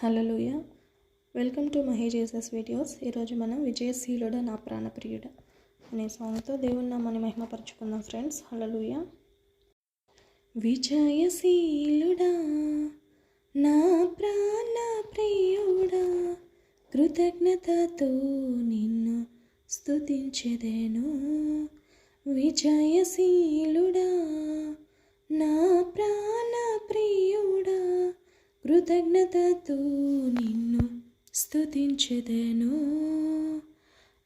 Hallelujah. Welcome to మహేజేసస్ videos. ఈరోజు మనం విజయశీలుడా నా ప్రాణప్రియుడా అనే సాంగ్తో దేవుని నామాన్ని మహిమపరచుకుందాం ఫ్రెండ్స్. హల్లెలూయ. విజయశీలుడా నా ప్రాణప్రియుడా, కృతజ్ఞతతో నిన్ను స్తుతించెదెను. విజయశీలుడా నా ప్రాణప్రియుడా, కృతజ్ఞతతో నిన్ను స్తుతించెదెను.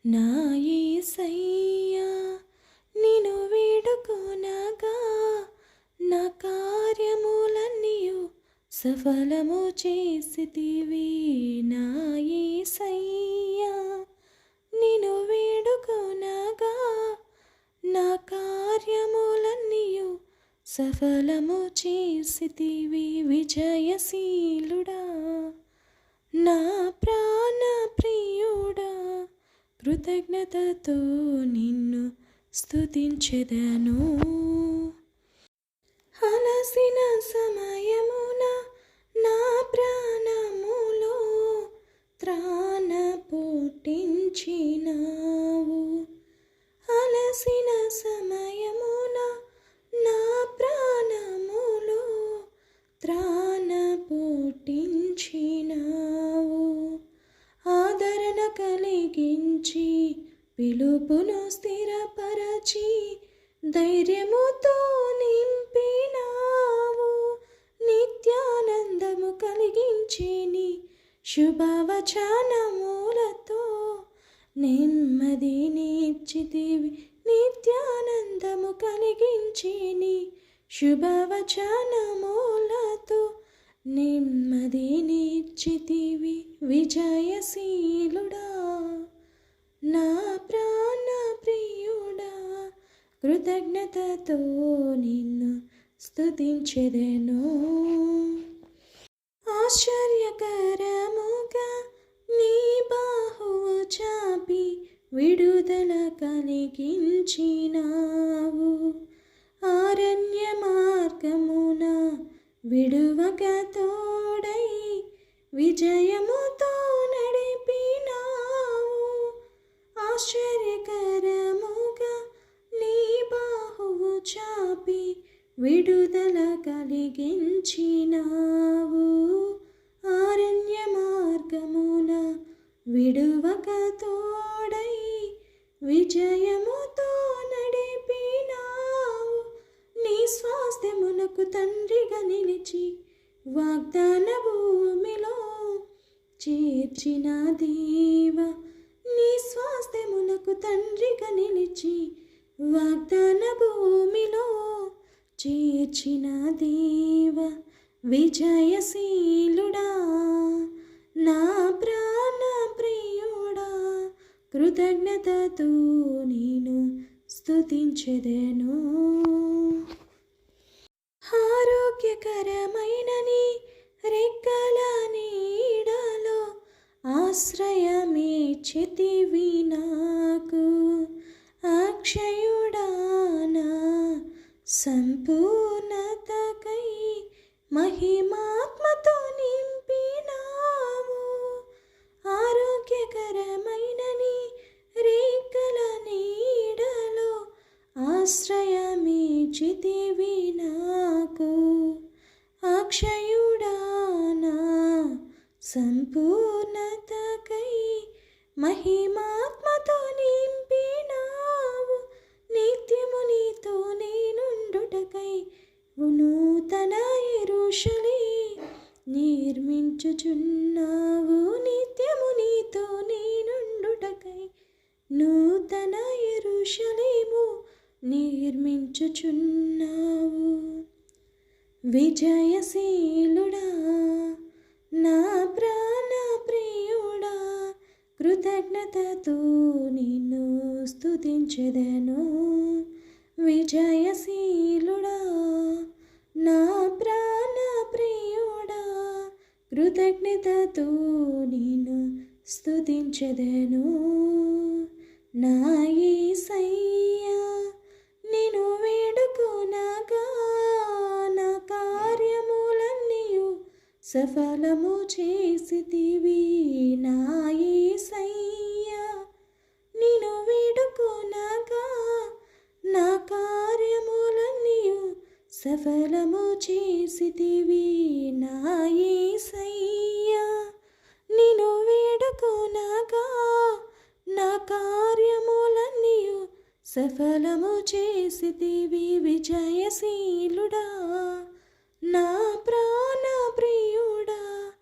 నా యేసయ్యా నిన్ను వేడుకొనగా, నా కార్యములన్నీయు సఫలము చేసితివి. నా యేసయ్యా నిన్ను వేడుకొనగా, నా కార్యములన్నీయు సఫలము చేసితివి. విజయశీలుడా నా ప్రాణప్రియుడా, కృతజ్ఞతతో నిన్ను స్తుతించెదను. అలసిన సమయమున నా ప్రాణములో త్రాణ పుట్టించినావు. అలసిన సమయమున నా ప్రాణములో త్రాణ పుట్టించినావు. ఆదరణ కలిగించి పిలుపును స్థిరపరచి ధైర్యముతో నింపినావు. నిత్యానందము కలిగించి నీ శుభవచనములతో నెమ్మదినిచ్చితివి. నిత్యానందము కలిగించి నీ శుభవచనములతో నెమ్మదినిచ్చితివి. విజయశీలుడా నా ప్రాణప్రియుడా, కృతజ్ఞతతో నిన్ను స్తుతించెదెను. ఆశ్చర్యకరముగా నీ బాహువు చాపి విడుదల కలిగించినావు. అరణ్య మార్గమున విడువక తోడై విజయముతో నడిపినావు. ఆశ్చర్యకరముగా నీ బాహువు చాపి విడుదల కలిగించినావు. అరణ్య మార్గమున విడువక తోడై విజయముతో నడిపినావు. నీ స్వాస్థ్యమునకు తండ్రిగా నిలిచి వాగ్దాన భూమిలో చేర్చిన దేవ. నీ స్వాస్థ్యమునకు తండ్రిగా నిలిచి వాగ్దాన భూమిలో చేర్చిన దేవ. విజయశీలుడా నా ప్రాణప్రియుడా, కృతజ్ఞతతో నేను స్తుతించెదెను. ఆరోగ్యకరమైన నీ రెక్కల నీడలో ఆశ్రయమిచ్చితివి నాకు. అక్షయుడా నా సంపూర్ణతకై మహిమాత్మతో నింపినావు. ఆరోగ్యకరమైన నీ రెక్కల నీడలో ఆశ్రయమిచ్చితివి నాకు. అక్షయుడా నా సంపూర్ణతకై మహిమాత్మతో నింపినావు. నిత్యము నీతో నేనుండుటకై నూతన యెరూషలేము నిర్మించుచున్నావు. నిత్యము నీతో నేనుండుటకై నూతన యెరూషలేము నిర్మించుచున్నావు. విజయశీలుడా నా ప్రాణప్రియుడా, కృతజ్ఞతతో నిన్ను స్తుతించెదెను. విజయశీలుడా నా ప్రాణప్రియుడా, కృతజ్ఞతతో నిన్ను స్తుతించెదెను. నా యేసయ్యా నిన్ను వేడుకొనగా, నా కార్యములన్నీయు సఫలము చేసితివి నా యేసయ్యా. నిన్ను వేడుకొనగా నా కార్యములన్నీయు సఫలము చేసితివి నా యేసయ్యా. నిన్ను వేడుకొనగా నా కార్యములన్నీయు సఫలము చేసితివి విజయశీలుడా నా ప్రాణ ప్రియుడా.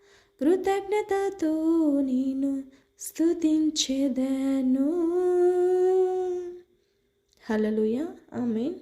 కృతజ్ఞతతో నేను స్తుతించెదను. హల్లెలూయా. ఆమేన్.